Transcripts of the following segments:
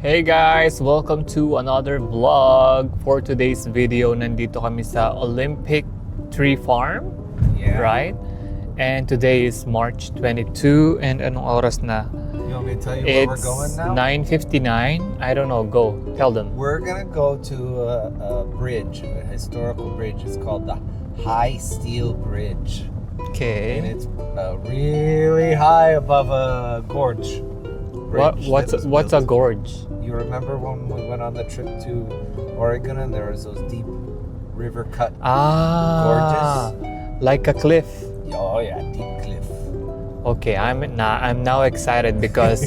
Hey guys! Welcome to another vlog. For today's video, nandito kami sa Olympic Tree Farm, right? And today is March 22 and anong oras na? You want me to tell you where we're going now? It's 9:59. I don't know. Go. Tell them. We're gonna go to a bridge, a historical bridge. It's called the High Steel Bridge. And Okay. it's really high above a gorge. What's a gorge? You remember when we went on the trip to Oregon and there was those deep river cut gorges? Like a cliff. Oh yeah, deep cliff. Okay, I'm now excited because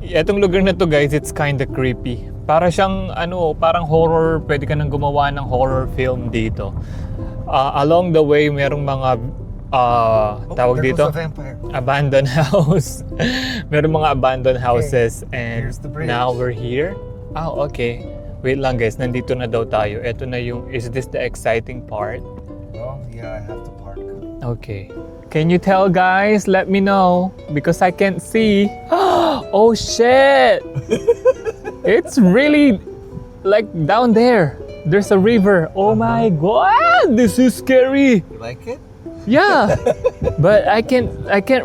etong lugar na to guys, it's kind of creepy. Para siyang parang horror, pwede ka nang gumawa ng horror film dito. Along the way, merong mga tawag there dito, goes a vampire. abandoned house. Merong mga abandoned houses and here's the bridge. now we're here. Okay. Wait lang guys, nandito na daw tayo. Ito na yung, is this the exciting part? Oh yeah, I have to park. Okay. Can you tell guys? Let me know because I can't see. Oh shit! It's really like down there. There's a river. Oh my god! This is scary. You like it? Yeah. But I can't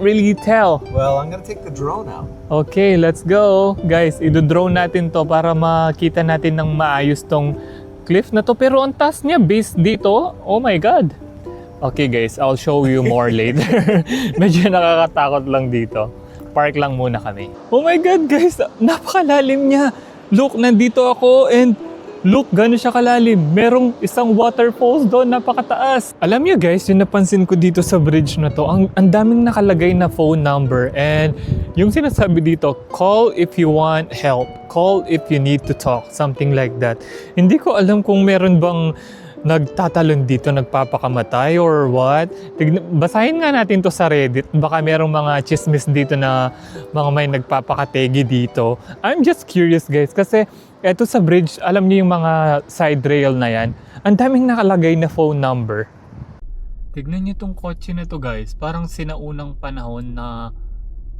really tell. Well, I'm gonna take the drone out. Okay, let's go. Guys, i-drone natin to para makita natin ng maayos tong cliff na to. Pero ang taas niya, base dito. Oh my god. Okay guys, I'll show you more later. Medyo nakakatakot lang dito. Park lang muna kami. Oh my god guys, napakalalim niya. Look, nandito ako and look, gano'n siya kalalim. Merong isang waterfalls doon, napakataas. Alam niyo guys, yung napansin ko dito sa bridge na to, ang daming nakalagay na phone number and yung sinasabi dito, call if you want help. Call if you need to talk. Something like that. Hindi ko alam kung meron bang nagtatalon dito, nagpapakamatay or what. Basahin nga natin to sa Reddit. Baka merong mga chismis dito na mga may nagpapakategi dito. I'm just curious guys kasi eto sa bridge, alam niyo yung mga side rail na yan, ang daming nakalagay na phone number. Tignan niyo tong kotse na to guys. Parang sinaunang panahon na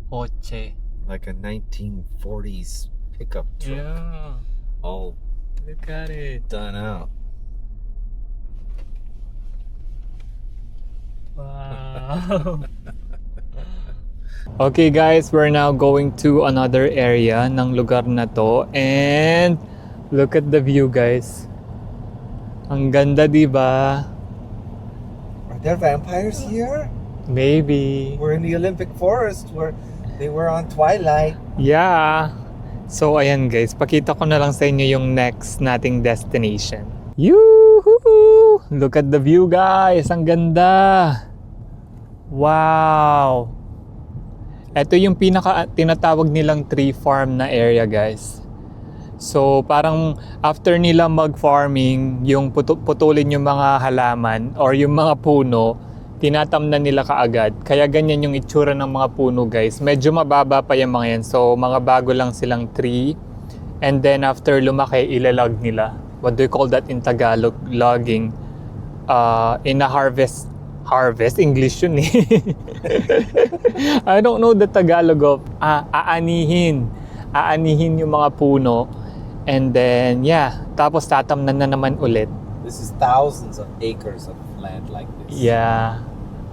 kotse. Like a 1940s pickup truck. Yeah. All Look at it. done out. Wow. Okay guys, we're now going to another area ng lugar na to and look at the view guys. Ang ganda, di ba? Are there vampires here? Maybe. We're in the Olympic Forest where they were on Twilight. Yeah. So ayan guys, pakita ko na lang sa inyo yung next nating destination. Yoo-hoo! Look at the view guys, ang ganda. Wow. Ito yung tinatawag nilang tree farm na area guys. So parang after nila mag-farming, yung putulin yung mga halaman or yung mga puno, tinatamnan nila kaagad. Kaya ganyan yung itsura ng mga puno guys. Medyo mababa pa yung mga yan. So mga bago lang silang tree. And then after lumaki, ilalag nila. What do you call that in Tagalog? Logging. In a harvest English yun eh. I don't know the Tagalog of aanihin yung mga puno and then yeah, tapos tatamnan na naman ulit. This is thousands of acres of land like this. Yeah.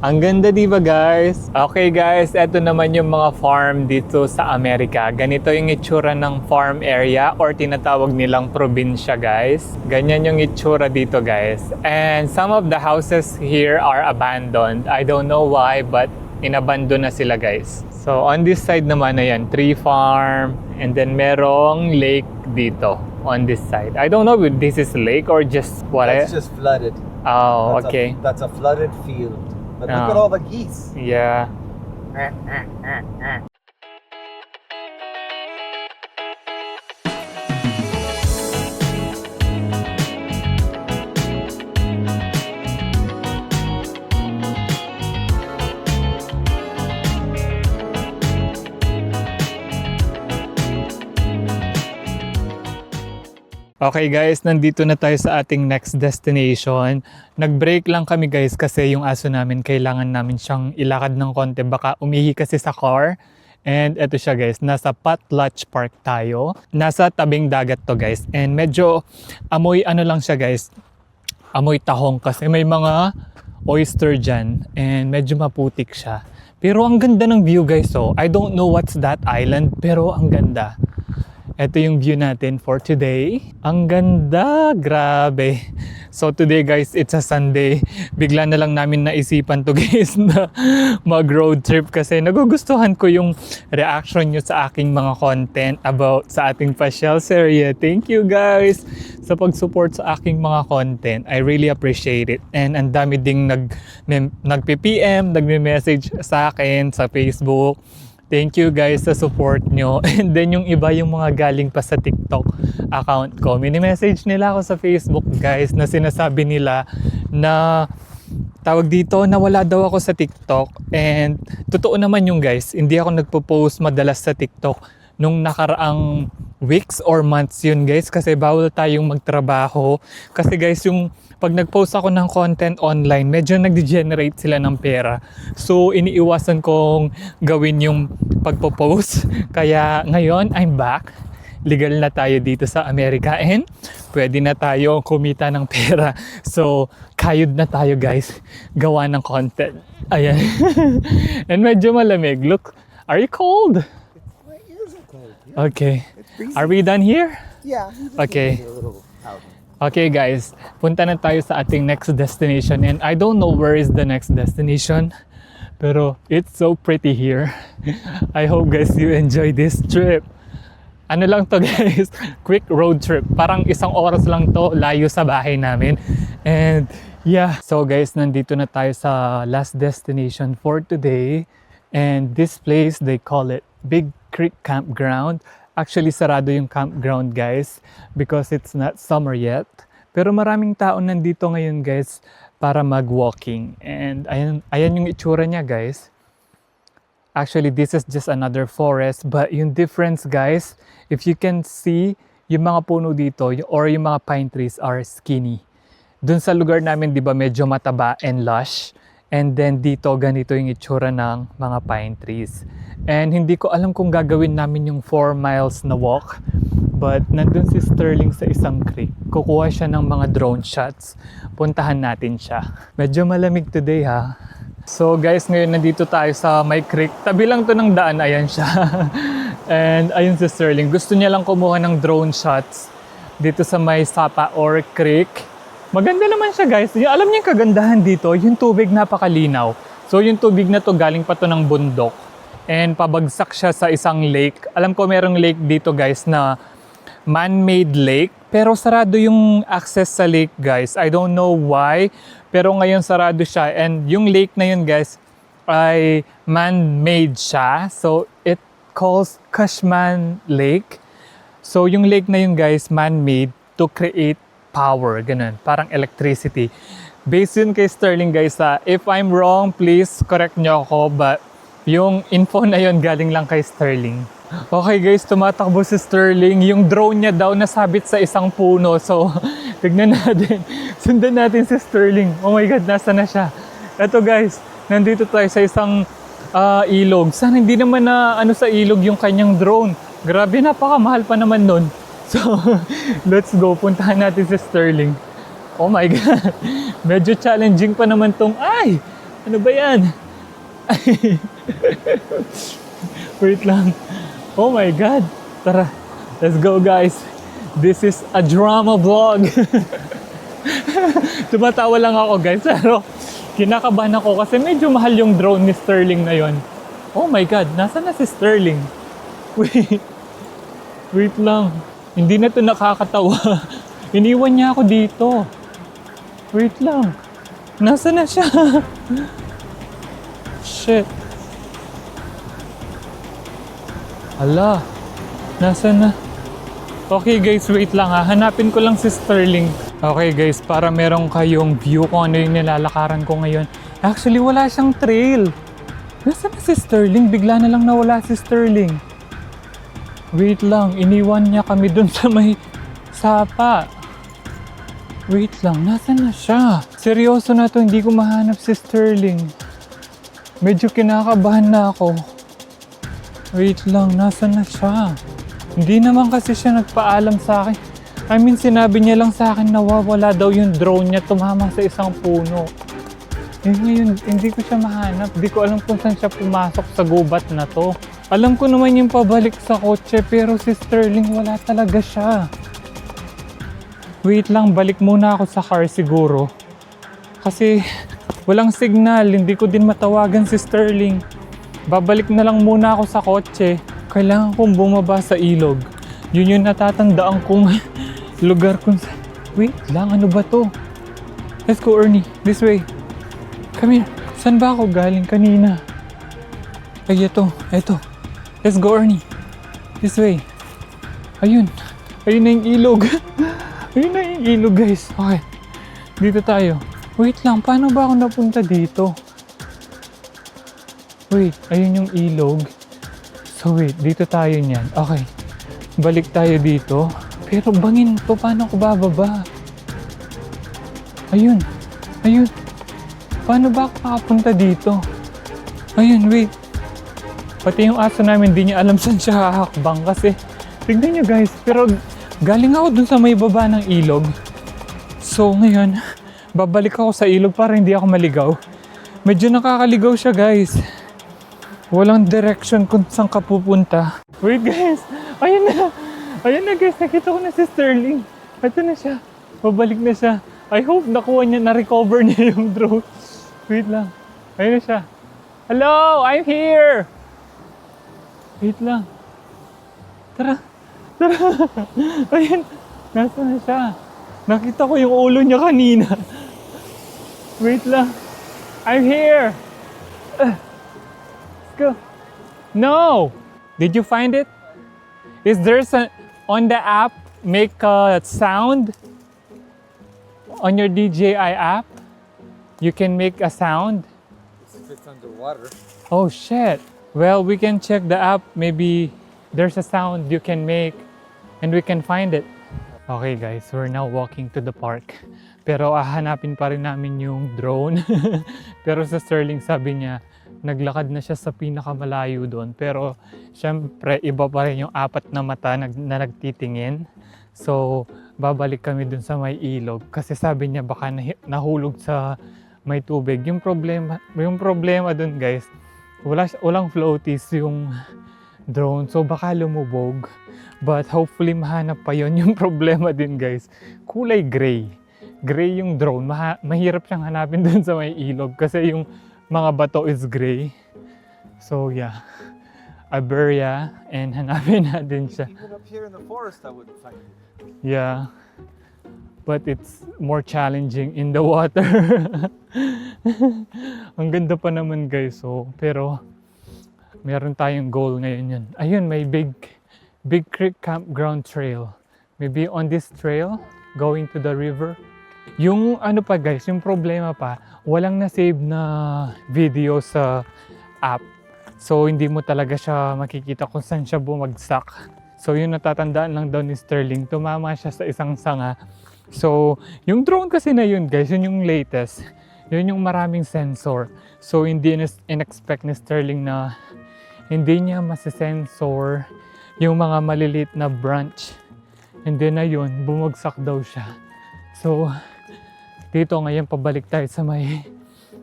Ang ganda, di ba guys? Okay guys, eto naman yung mga farm dito sa Amerika. Ganito yung itsura ng farm area or tinatawag nilang probinsya guys. Ganyan yung itsura dito guys. And some of the houses here are abandoned. I don't know why but inabandon na sila guys. So on this side naman na yan, tree farm and then merong lake dito on this side. I don't know if this is lake or just what. It's just flooded. Oh, That's okay. That's a flooded field. But look Oh. at all the geese. Yeah. Okay guys, nandito na tayo sa ating next destination. Nag-break lang kami guys kasi yung aso namin kailangan namin siyang ilakad ng konti. Baka umihi kasi sa car. And eto siya guys, nasa Potlatch Park tayo. Nasa tabing dagat to guys. And medyo amoy ano lang siya guys, amoy tahong kasi may mga oyster dyan. And medyo maputik siya. Pero ang ganda ng view guys, so I don't know what's that island, pero ang ganda. Ito yung view natin for today. Ang ganda, grabe. So today guys, it's a Sunday. Bigla na lang namin naisipan to guys na mag road trip kasi nagugustuhan ko yung reaction nyo sa aking mga content about sa ating pasyal serye. Thank you guys sa pag-support sa aking mga content. I really appreciate it. And ang dami ding nag-PPM, nagme-message sa akin sa Facebook. Thank you guys sa support nyo. And then yung iba yung mga galing pa sa TikTok account ko. Mini-message nila ako sa Facebook guys na sinasabi nila na tawag dito na wala daw ako sa TikTok. And totoo naman yung guys, hindi ako nagpo-post madalas sa TikTok nung nakaraang weeks or months yun guys kasi bawal tayong magtrabaho. Kasi guys yung pag nag-post ako ng content online, medyo nag-degenerate sila ng pera. So, iniiwasan kong gawin yung pagpo-post. Kaya ngayon, I'm back. Legal na tayo dito sa Amerika and pwede na tayo kumita ng pera. So, kayod na tayo guys. Gawa ng content. Ayan. And medyo malamig. Look, are you cold? My ears are cold. Okay. It's freezing. Are we done here? Yeah. Okay. A little out. Okay guys, punta na tayo sa ating next destination and I don't know where is the next destination pero it's so pretty here. I hope guys you enjoy this trip. Ano lang to guys, quick road trip. Parang 1 oras lang to layo sa bahay namin. And yeah, so guys, nandito na tayo sa last destination for today. And this place, they call it Big Creek Campground. Actually, sarado yung campground guys because it's not summer yet. Pero maraming tao nandito ngayon guys para mag-walking. And ayan yung itsura niya guys. Actually, this is just another forest. But yung difference guys, if you can see, yung mga puno dito or yung mga pine trees are skinny. Dun sa lugar namin, di ba, medyo mataba and lush. And then dito, ganito yung itsura ng mga pine trees. And hindi ko alam kung gagawin namin yung 4 miles na walk. But nandun si Sterling sa isang creek. Kukuha siya ng mga drone shots. Puntahan natin siya. Medyo malamig today ha. So guys, ngayon nandito tayo sa may creek. Tabi lang to ng daan, ayan siya. And ayun si Sterling. Gusto niya lang kumuha ng drone shots dito sa may Sapa or Creek. Maganda naman siya guys. Alam niyo yung kagandahan dito, yung tubig napakalinaw. So yung tubig na to galing pa to ng bundok. And pabagsak siya sa isang lake. Alam ko merong lake dito guys na man-made lake. Pero sarado yung access sa lake guys. I don't know why. Pero ngayon sarado siya. And yung lake na yun guys ay man-made siya. So it calls Cushman Lake. So yung lake na yun guys, man-made to create power, ganun, parang electricity. Based yun kay Sterling guys if I'm wrong, please correct nyo ako, but yung info na yun galing lang kay Sterling. Okay guys, tumatakbo si Sterling. Yung drone niya daw nasabit sa isang puno. So, tignan natin. Sundan natin si Sterling. Oh my God, nasa na siya? Eto guys, nandito tayo sa isang ilog. Sana hindi naman na sa ilog yung kanyang drone. Grabe, napakamahal pa naman nun. So, let's go. Puntahan natin si Sterling. Oh my God. Medyo challenging pa naman tong... Ay! Ano ba yan? Wait lang. Oh my God. Tara. Let's go guys. This is a drama vlog. Tumatawa lang ako guys. Pero kinakabahan ako kasi medyo mahal yung drone ni Sterling na yon. Oh my God. Nasaan na si Sterling? Wait lang. Hindi na to nakakatawa. Iniwan niya ako dito. Wait lang. Nasaan na siya? Shit. Hala. Nasaan na? Okay guys, wait lang ha. Hanapin ko lang si Sterling. Okay guys, para meron kayong view kung ano yung nilalakaran ko ngayon. Actually, wala siyang trail. Nasaan na si Sterling? Bigla na lang nawala si Sterling. Wait lang, iniwan niya kami dun sa may Sapa. Wait lang, nasaan na siya? Seryoso na to, hindi ko mahanap si Sterling. Medyo kinakabahan na ako. Wait lang, nasa na siya? Hindi naman kasi siya nagpaalam sa akin. I mean, sinabi niya lang sa akin nawawala daw yung drone niya tumama sa isang puno. Eh ngayon, hindi ko siya mahanap. Hindi ko alam kung saan siya pumasok sa gubat na to. Alam ko naman yung pabalik sa kotse pero si Sterling wala talaga siya. Wait lang, balik muna ako sa car siguro. Kasi walang signal, hindi ko din matawagan si Sterling. Babalik na lang muna ako sa kotse. Kailangan kong bumaba sa ilog. Yun yung natatandaan kong lugar kung sa... Wait lang, ano ba to? Let's go, Ernie. This way. Come here. Saan ba ako galing kanina? Ay, ito. Let's go, Ernie. This way. Ayun. Ayun na yung ilog. Ayun na yung ilog, guys. Okay. Dito tayo. Wait lang, paano ba ako napunta dito? Wait, ayun yung ilog. So wait, dito tayo niyan. Okay. Balik tayo dito. Pero bangin to, paano ako bababa? Ayun. Paano ba ako makapunta dito? Ayun, wait. Pati yung aso namin, di niya alam saan siya hahakbang kasi tignan niyo guys, pero galing ako dun sa may baba ng ilog. So ngayon, babalik ako sa ilog para hindi ako maligaw. Medyo nakakaligaw siya guys. Walang direction kung saan ka pupunta. Wait guys, ayun na guys, nakita ko na si Sterling. Ito na siya, babalik na siya. I hope nakuha niya, na-recover niya yung drone. Wait lang, ayun na siya. Hello, I'm here! Wait lang. Tara. Ayun, nasa na siya. Nakita ko yung ulo niya kanina. Wait lang. I'm here. Let's go. No! Did you find it? Is there on the app make a sound? On your DJI app? You can make a sound? If it's underwater. Oh shit. Well, we can check the app. Maybe there's a sound you can make and we can find it. Okay guys, we're now walking to the park. Pero hahanapin pa rin namin yung drone. Pero sa Sterling sabi niya, naglakad na siya sa pinakamalayo doon. Pero syempre, iba pa rin yung apat na mata na nagtitingin. So, babalik kami dun sa may ilog. Kasi sabi niya baka nahulog sa may tubig. Yung problema dun guys, walang floaties yung drone. So, baka lumubog. But hopefully mahanap pa yon. Yung problema din guys, kulay gray. Gray yung drone. Mahirap siyang hanapin dun sa may ilog kasi yung mga bato is gray. So yeah, Iberia, and hanapin natin siya. Even up here in the forest, I wouldn't find it. Yeah, but it's more challenging in the water. Ang ganda pa naman guys. So, pero meron tayong goal ngayon yun. Ayun, may Big Creek Campground Trail. Maybe on this trail, going to the river. Yung ano pa guys, yung problema pa, walang na-save na video sa app. So hindi mo talaga siya makikita kung saan siya bumagsak. So yun natatandaan lang daw ni Sterling, tumama siya sa isang sanga. So yung drone kasi na yun guys, yun yung latest. Yun yung maraming sensor. So hindi in-expect ni Sterling na hindi niya masisensor yung mga maliliit na branch. And then na yun, bumagsak daw siya. So, dito ngayon pabalik tayo sa may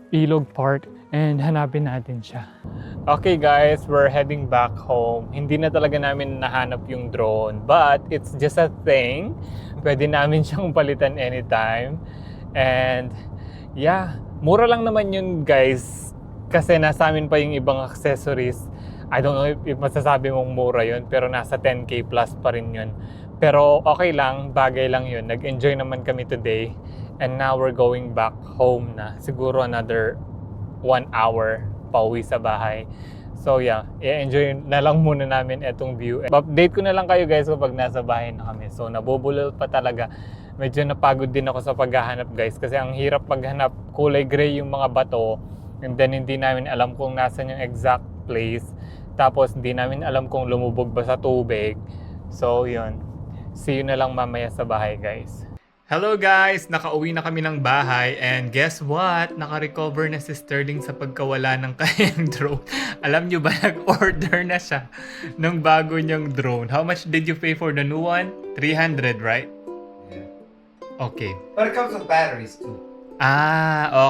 ilog part and hanapin natin siya. Okay guys, we're heading back home. Hindi na talaga namin nahanap yung drone, but it's just a thing. Pwede namin siyang palitan anytime. And yeah, mura lang naman yun guys. Kasi nasa amin pa yung ibang accessories. I don't know if masasabi mong mura yun, pero nasa 10k plus pa rin yun. Pero okay lang, bagay lang yun. Nag-enjoy naman kami today. And now we're going back home na. Siguro another 1 hour pauwi sa bahay. So yeah, i-enjoy na lang muna namin itong view. Update ko na lang kayo guys kapag nasa bahay na kami. So nabubulol pa talaga. Medyo napagod din ako sa paghahanap guys. Kasi ang hirap maghanap. Kulay gray yung mga bato. And then hindi namin alam kung nasan yung exact place. Tapos hindi namin alam kung lumubog ba sa tubig. So yun. See you na lang mamaya sa bahay guys. Hello guys! Nakauwi na kami ng bahay and guess what? Naka-recover na si Sterling sa pagkawala ng kanyang drone. Alam nyo ba, nag-order na siya ng bago niyang drone. How much did you pay for the new one? 300, right? Yeah. Okay. But it comes with batteries too.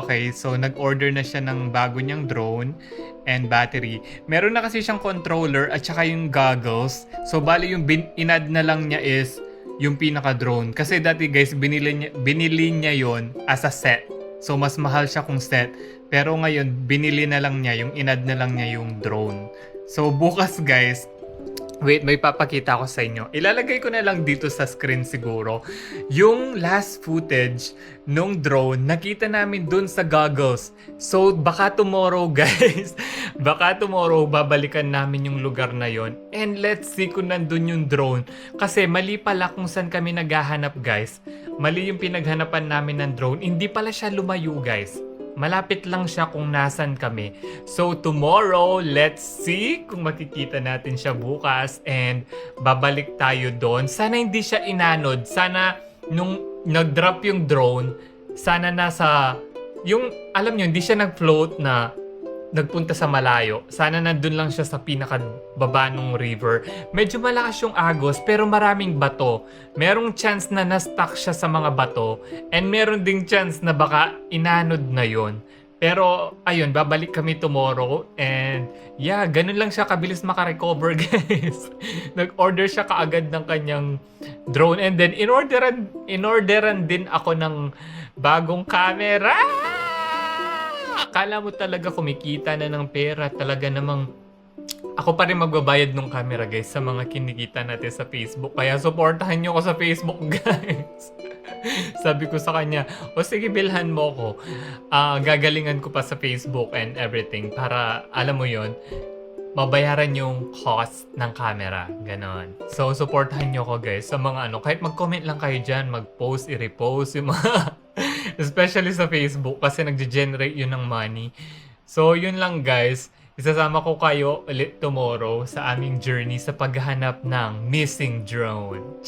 Okay. So, nag-order na siya ng bago niyang drone and battery. Meron na kasi siyang controller at saka yung goggles. So, bali yung inad na lang niya is yung pinaka-drone. Kasi dati guys, binili niya yon as a set. So, mas mahal siya kung set. Pero ngayon, binili na lang niya, yung inad na lang niya yung drone. So, bukas guys, wait, may papakita ko sa inyo. Ilalagay ko na lang dito sa screen siguro. Yung last footage nung drone, nakita namin dun sa goggles. So, baka tomorrow guys, baka tomorrow babalikan namin yung lugar na yon. And let's see kung nandun yung drone. Kasi mali pala kung saan kami naghahanap guys. Mali yung pinaghanapan namin ng drone. Hindi pala siya lumayo guys. Malapit lang siya kung nasan kami. So tomorrow, let's see kung makikita natin siya bukas and babalik tayo doon. Sana hindi siya inanod. Sana nung nag-drop yung drone, sana nasa yung alam niyo hindi siya nag-float na nagpunta sa malayo. Sana nandun lang siya sa pinakababa ng river. Medyo malakas yung agos pero maraming bato. Merong chance na na-stuck siya sa mga bato and meron ding chance na baka inanod na yon. Pero ayun, babalik kami tomorrow and yeah, ganun lang siya kabilis makarecover guys. Nag-order siya kaagad ng kanyang drone and then in-orderan din ako ng bagong camera. Akala mo talaga kumikita na ng pera. Talaga namang ako pa rin magbabayad ng camera guys sa mga kinikita natin sa Facebook. Kaya supportahan nyo ko sa Facebook guys. Sabi ko sa kanya, o sige bilhan mo ko. Gagalingan ko pa sa Facebook and everything para alam mo yon mabayaran yung cost ng camera. Ganon. So, supportahan nyo ko guys sa mga kahit mag-comment lang kayo dyan, mag-post, i-repost yung mga especially sa Facebook kasi nag-generate yun ng money. So, yun lang guys. Isasama ko kayo ulit tomorrow sa aming journey sa paghahanap ng missing drone.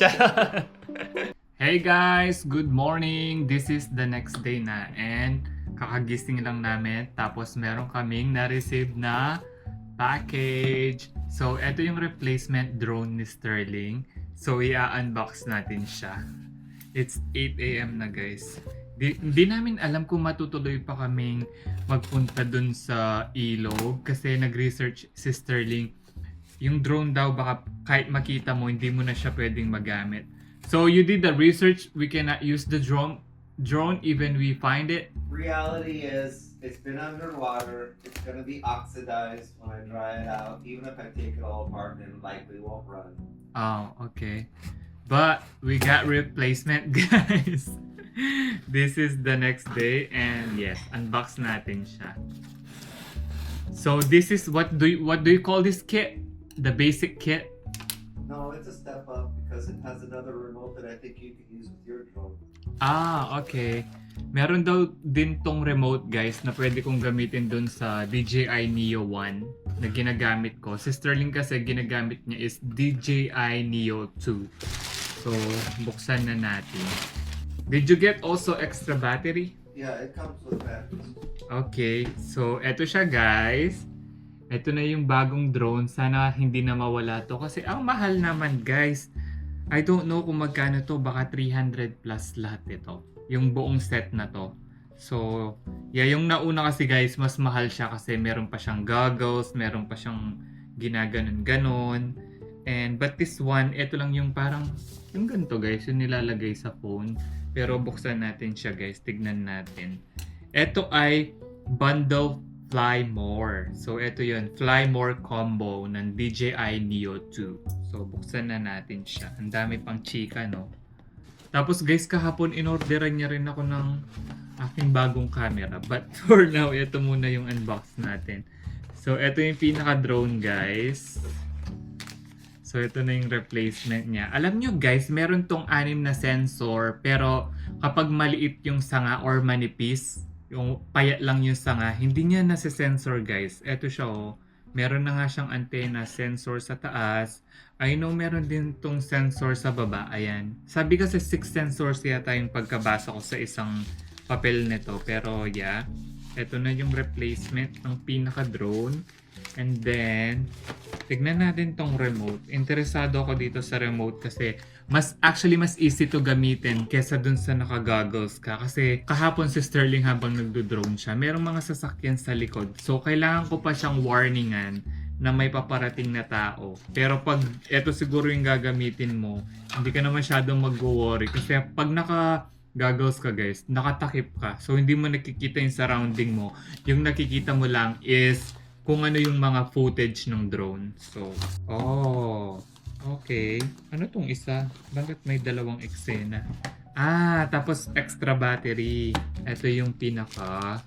Hey guys! Good morning! This is the next day na and kakagising lang namin tapos meron kaming na-receive na package. So, ito yung replacement drone ni Sterling. So, i-unbox natin siya. It's 8 AM na guys. Hindi namin alam kung matutuloy pa kaming magpunta dun sa ilog kasi nag-research si Sterling. Yung drone daw baka kahit makita mo, hindi mo na siya pwedeng magamit. So, you did the research. We cannot use the drone even we find it. Reality is, it's been underwater. It's gonna be oxidized when I dry it out. Even if I take it all apart, it likely won't run. Oh, okay. But we got replacement, guys. This is the next day, and yes, unbox natin siya. So this is what do you call this kit? The basic kit? No, it's a step up because it has another remote that I think you can use with your drone. Okay. Meron daw din tong remote guys na pwede kong gamitin dun sa DJI Neo 1 na ginagamit ko. Si Sterling kasi ginagamit niya is DJI Neo 2. So, buksan na natin. Did you get also extra battery? Yeah, it comes with batteries. Okay. So, eto siya guys. Eto na yung bagong drone. Sana hindi na mawala to kasi ang mahal naman guys. I don't know kung magkano to. Baka 300 plus lahat ito. Yung buong set na to. So, yeah, yung nauna kasi guys, mas mahal siya kasi meron pa siyang goggles, meron pa siyang ginaganon-ganon. But this one, ito lang yung parang, yung ganito guys, yung nilalagay sa phone. Pero buksan natin siya guys, tignan natin. Ito ay Bundle Fly More. So, ito yun, Fly More combo ng DJI Neo 2. So, buksan na natin siya. Ang dami pang chika, no? Tapos guys, kahapon in-orderan niya rin ako ng aking bagong camera. But for now, ito muna yung unbox natin. So, ito yung pinaka-drone guys. So, ito na yung replacement niya. Alam nyo guys, meron tong 6 na sensor. Pero kapag maliit yung sanga or manipis, yung payat lang yung sanga, hindi niya nasa-sensor guys. Ito siya oh. Meron na nga siyang antenna, sensor sa taas. I know meron din tong sensor sa baba. Ayan. Sabi kasi 6 sensors yata yung pagkabasa ko sa isang papel nito. Pero yeah, ito na yung replacement ng pinaka-drone. And then, tignan natin tong remote. Interesado ako dito sa remote kasi mas easy to gamitin kesa dun sa naka-goggles ka. Kasi kahapon si Sterling habang nagdo-drone siya, merong mga sasakyan sa likod. So, kailangan ko pa siyang warningan na may paparating na tao. Pero pag eto siguro yung gagamitin mo, hindi ka na masyadong mag-worry. Kasi pag naka-goggles ka guys, nakatakip ka. So, hindi mo nakikita yung surrounding mo. Yung nakikita mo lang is kung ano yung mga footage ng drone. So, okay. Ano tong isa? Bakit may dalawang eksena? Tapos extra battery. Ito yung pinaka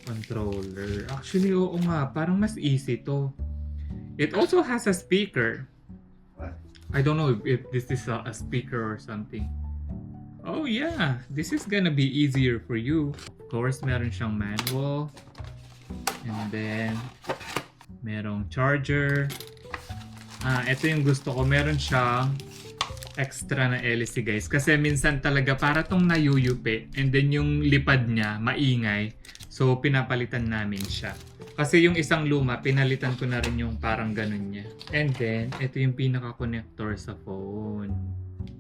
controller. Actually, oo nga. Parang mas easy to. It also has a speaker. What? I don't know if this is a speaker or something. Oh yeah, this is gonna be easier for you. Of course, meron siyang manual. And then, merong charger. Ito yung gusto ko. Meron siyang extra na LC guys. Kasi minsan talaga para tong nayuyupi. And then yung lipad niya, maingay. So, pinapalitan namin siya. Kasi yung isang luma, pinalitan ko na rin yung parang ganun niya. And then, ito yung pinaka-connector sa phone.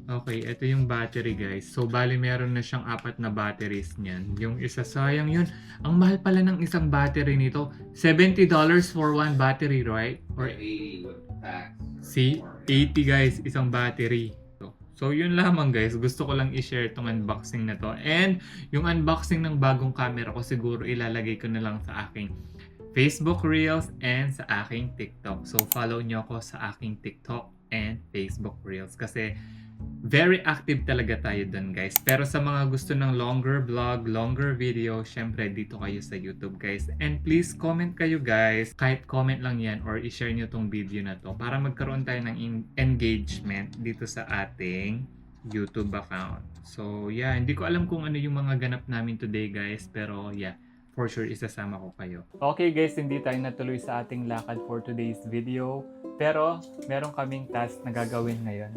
Okay, ito yung battery guys. So, bali meron na siyang 4 na batteries niyan. Yung isa, sayang yun. Ang mahal pala ng isang battery nito. $70 for one battery, right? Or 80 with tax. see, 80 guys, isang battery. So, yun lamang guys. Gusto ko lang i-share itong unboxing na to. And, yung unboxing ng bagong camera ko, siguro ilalagay ko na lang sa aking Facebook Reels and sa aking TikTok. So, follow nyo ako sa aking TikTok and Facebook Reels. Kasi, very active talaga tayo dun guys. Pero sa mga gusto ng longer vlog, longer video, syempre dito kayo sa YouTube guys. And please comment kayo guys. Kahit comment lang yan or i-share nyo tong video na to para magkaroon tayo ng engagement dito sa ating YouTube account. So yeah, hindi ko alam kung ano yung mga ganap namin today guys. Pero yeah, for sure isasama ko kayo. Okay guys, hindi tayo natuloy sa ating lakad for today's video. Pero meron kaming task na gagawin ngayon.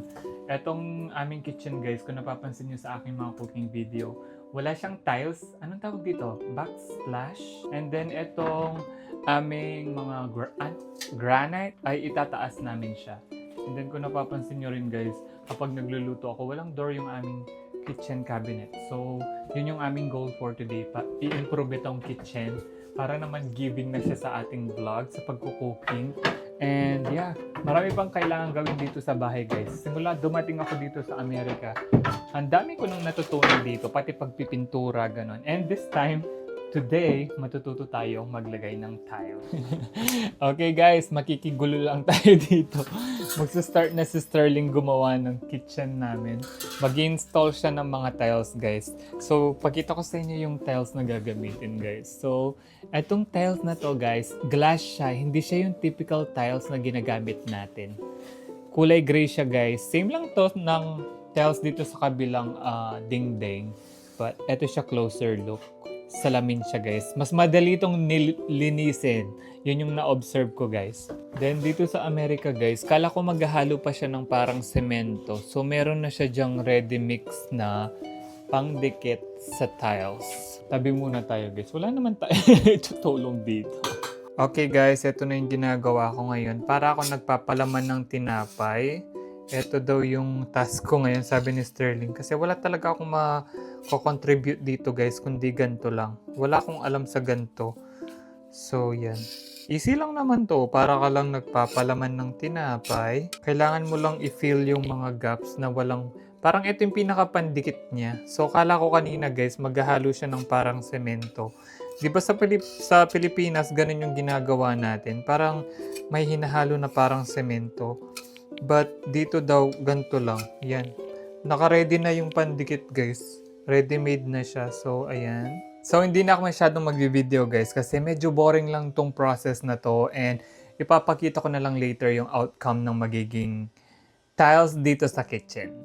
Etong aming kitchen guys, kung napapansin nyo sa aking mga cooking video, wala siyang tiles. Anong tawag dito? Backsplash. And then etong aming mga granite ay itataas namin siya. And then kung napapansin nyo rin guys, kapag nagluluto ako, walang door yung aming kitchen cabinet. So, yun yung aming goal for today. I-improve itong kitchen para naman giving na siya sa ating vlog, sa pagkucooking. And yeah, marami pang kailangan gawin dito sa bahay guys. Simula dumating ako dito sa Amerika, ang dami ko nang natutunan dito, pati pagpipintura, ganon. And this time, today, matututo tayo maglagay ng tile. Okay guys, makikigulo lang tayo dito. Magsa-start na si Sterling gumawa ng kitchen namin. Mag-install siya ng mga tiles guys. So, pakita ko sa inyo yung tiles na gagamitin guys. So, etong tiles na to guys, glass siya. Hindi siya yung typical tiles na ginagamit natin. Kulay gray siya guys. Same lang to ng tiles dito sa kabilang dingding. But eto siya closer look. Salamin siya guys. Mas madali itong linisin. Yun yung na-observe ko guys. Then dito sa Amerika guys, kala ko maghahalo pa siya ng parang semento. So meron na siya dyang ready mix na pangdikit sa tiles. Tabi muna tayo guys. Wala naman tayo tutulong dito. Okay guys, ito na yung ginagawa ko ngayon. Para ako nagpapalaman ng tinapay. Ito daw yung task ko ngayon, sabi ni Sterling. Kasi wala talaga akong ma-contribute dito guys, kundi ganito lang. Wala akong alam sa ganito. So yan. Easy lang naman to, para ka lang nagpapalaman ng tinapay. Kailangan mo lang i-fill yung mga gaps na walang... Parang ito yung pinakapandikit niya. So kala ko kanina guys, maghahalo siya ng parang semento. Di ba sa Pilipinas, ganun yung ginagawa natin. Parang may hinahalo na parang semento. But dito daw, ganito lang. Yan. Naka-ready na yung pandikit guys. Ready-made na siya. So, ayan. So, hindi na ako masyadong mag-video guys. Kasi medyo boring lang tong process na to. And ipapakita ko na lang later yung outcome ng magiging tiles dito sa kitchen.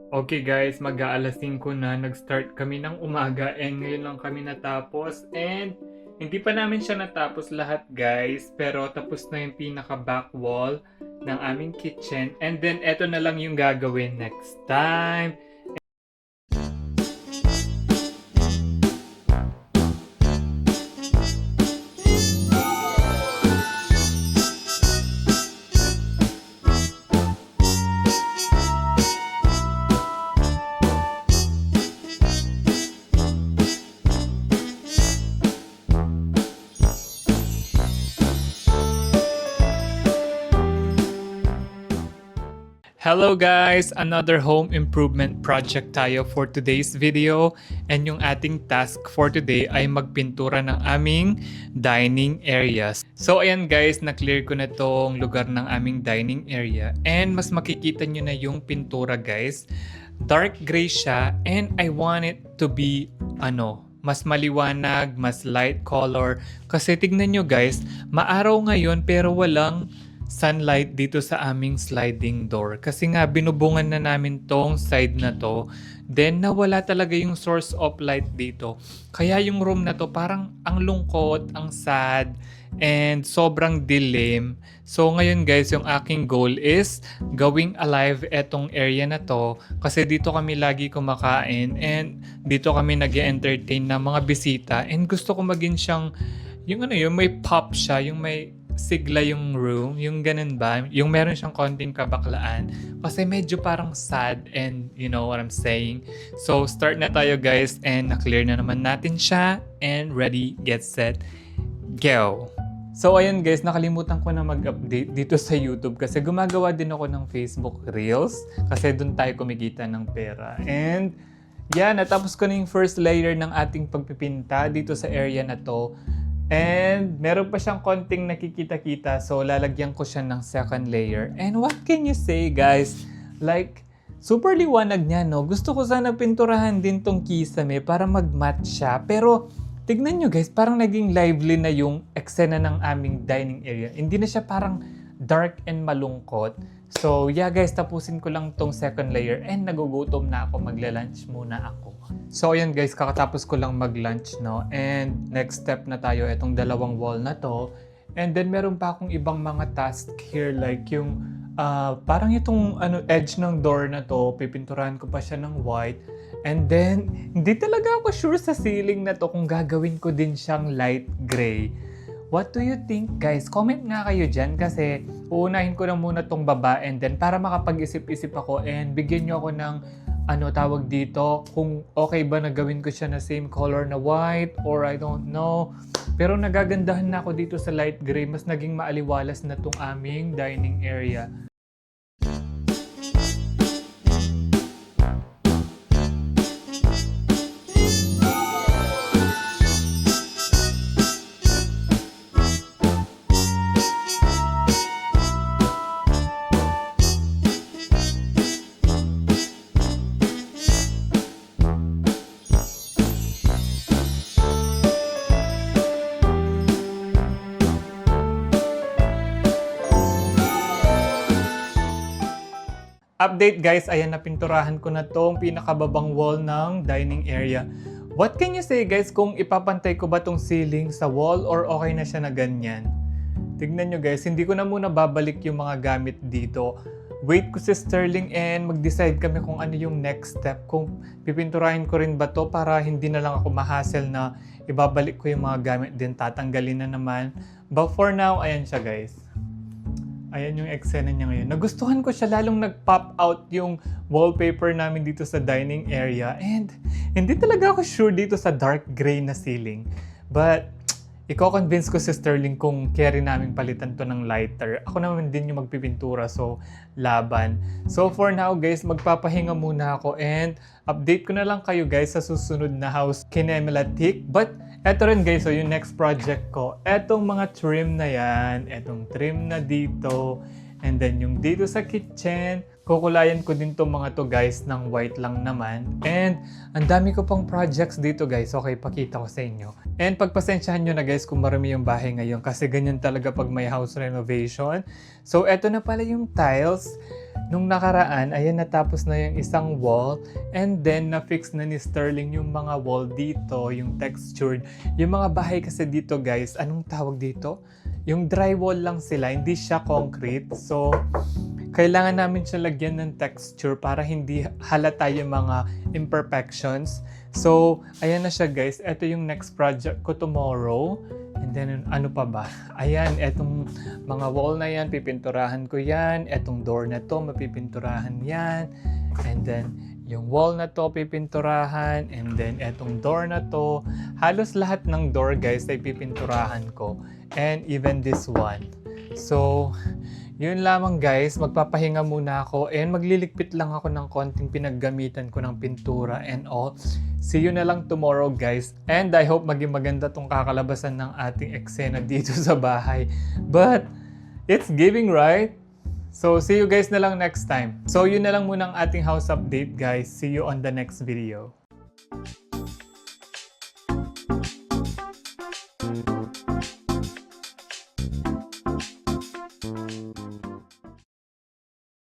Okay guys, mag-aalas 5 na. Nag-start kami ng umaga. And ngayon lang kami natapos. And Hindi pa namin siya natapos lahat guys, pero tapos na yung pinaka back wall ng aming kitchen. And then eto na lang yung gagawin next time. Hello guys! Another home improvement project tayo for today's video. And yung ating task for today ay magpintura ng aming dining areas. So ayan guys, na-clear ko na tong lugar ng aming dining area. And mas makikita nyo na yung pintura guys. Dark gray siya and I want it to be mas maliwanag, mas light color. Kasi tignan nyo guys, maaraw ngayon pero walang sunlight dito sa aming sliding door. Kasi nga, binubungan na namin tong side na to. Then, nawala talaga yung source of light dito. Kaya yung room na to, parang ang lungkot, ang sad, and sobrang dilim. So, ngayon guys, yung aking goal is gawing alive etong area na to. Kasi dito kami lagi kumakain and dito kami nag-entertain ng mga bisita. And gusto ko maging siyang, yung may pop siya, yung may sigla yung room, yung ganun ba? Yung meron siyang konting kabaklaan. Kasi medyo parang sad and you know what I'm saying. So, start na tayo guys and na-clear na naman natin siya and ready, get set, go! So, ayun guys, nakalimutan ko na mag-update dito sa YouTube kasi gumagawa din ako ng Facebook Reels kasi doon tayo kumikita ng pera. And, yeah, natapos ko na yung first layer ng ating pagpipinta dito sa area na to. And meron pa siyang konting nakikita-kita, so lalagyan ko siya ng second layer. And what can you say guys? Like, super liwanag niya, no? Gusto ko sana pinturahan din tong kisame para mag-matte siya. Pero tignan nyo guys, parang naging lively na yung eksena ng aming dining area. Hindi na siya parang dark and malungkot. So yeah guys, tapusin ko lang tong second layer and nagugutom na ako, magla-lunch muna ako. So ayan guys, kakatapos ko lang mag-lunch, no? And next step na tayo, itong dalawang wall na to. And then meron pa akong ibang mga task here, like yung parang itong edge ng door na to, pipinturahan ko pa siya ng white. And then, hindi talaga ako sure sa ceiling na to kung gagawin ko din siyang light gray. What do you think guys? Comment nga kayo dyan kasi uunahin ko na muna tong baba and then para makapag-isip-isip ako and bigyan nyo ako ng tawag dito, kung okay ba na gawin ko siya na same color na white or I don't know. Pero nagagandahan na ako dito sa light gray, mas naging maaliwalas na tong aming dining area. Update guys, ayan, napinturahan ko na tong pinakababang wall ng dining area. What can you say guys kung ipapantay ko ba tong ceiling sa wall or okay na siya na ganyan? Tignan nyo guys, hindi ko na muna babalik yung mga gamit dito. Wait ko si Sterling and mag-decide kami kung ano yung next step. Kung pipinturahin ko rin ba to para hindi na lang ako ma-hassle na ibabalik ko yung mga gamit din, tatanggalin na naman. But for now, ayan siya guys. Ayan yung eksena niya ngayon. Nagustuhan ko siya, lalong nag-pop out yung wallpaper namin dito sa dining area. And hindi talaga ako sure dito sa dark gray na ceiling. But i-convince ko si Sterling kung carry namin palitan to ng lighter. Ako naman din yung magpipintura, so laban. So for now guys, magpapahinga muna ako and update ko na lang kayo guys sa susunod na house kinematic. But eto rin guys, so yung next project ko, etong mga trim na yan, etong trim na dito, and then yung dito sa kitchen, Kukulayan ko din tong mga to guys ng white lang naman. And ang dami ko pang projects dito guys. Okay, pakita ko sa inyo. And pagpasensyahan nyo na guys kung marami yung bahay ngayon kasi ganyan talaga pag may house renovation. So eto na pala yung tiles. Nung nakaraan, ayan natapos na yung isang wall. And then na-fix na ni Sterling yung mga wall dito, yung textured. Yung mga bahay kasi dito guys, anong tawag dito? Yung drywall lang sila, hindi siya concrete. So, kailangan namin siya lagyan ng texture para hindi halata yung mga imperfections. So, ayan na siya guys. Ito yung next project ko tomorrow. And then, ano pa ba? Ayan, etong mga wall na yan, pipinturahan ko yan. Etong door na to, mapipinturahan yan. And then, yung wall na to, pipinturahan. And then, etong door na to. Halos lahat ng door, guys, ay pipinturahan ko. And even this one. So, yun lamang guys, magpapahinga muna ako and magliligpit lang ako ng konting pinaggamitan ko ng pintura and all. See you na lang tomorrow guys. And I hope maging maganda tong kakalabasan ng ating eksena dito sa bahay. But, it's giving, right? So, see you guys na lang next time. So, yun na lang muna ang ating house update guys. See you on the next video.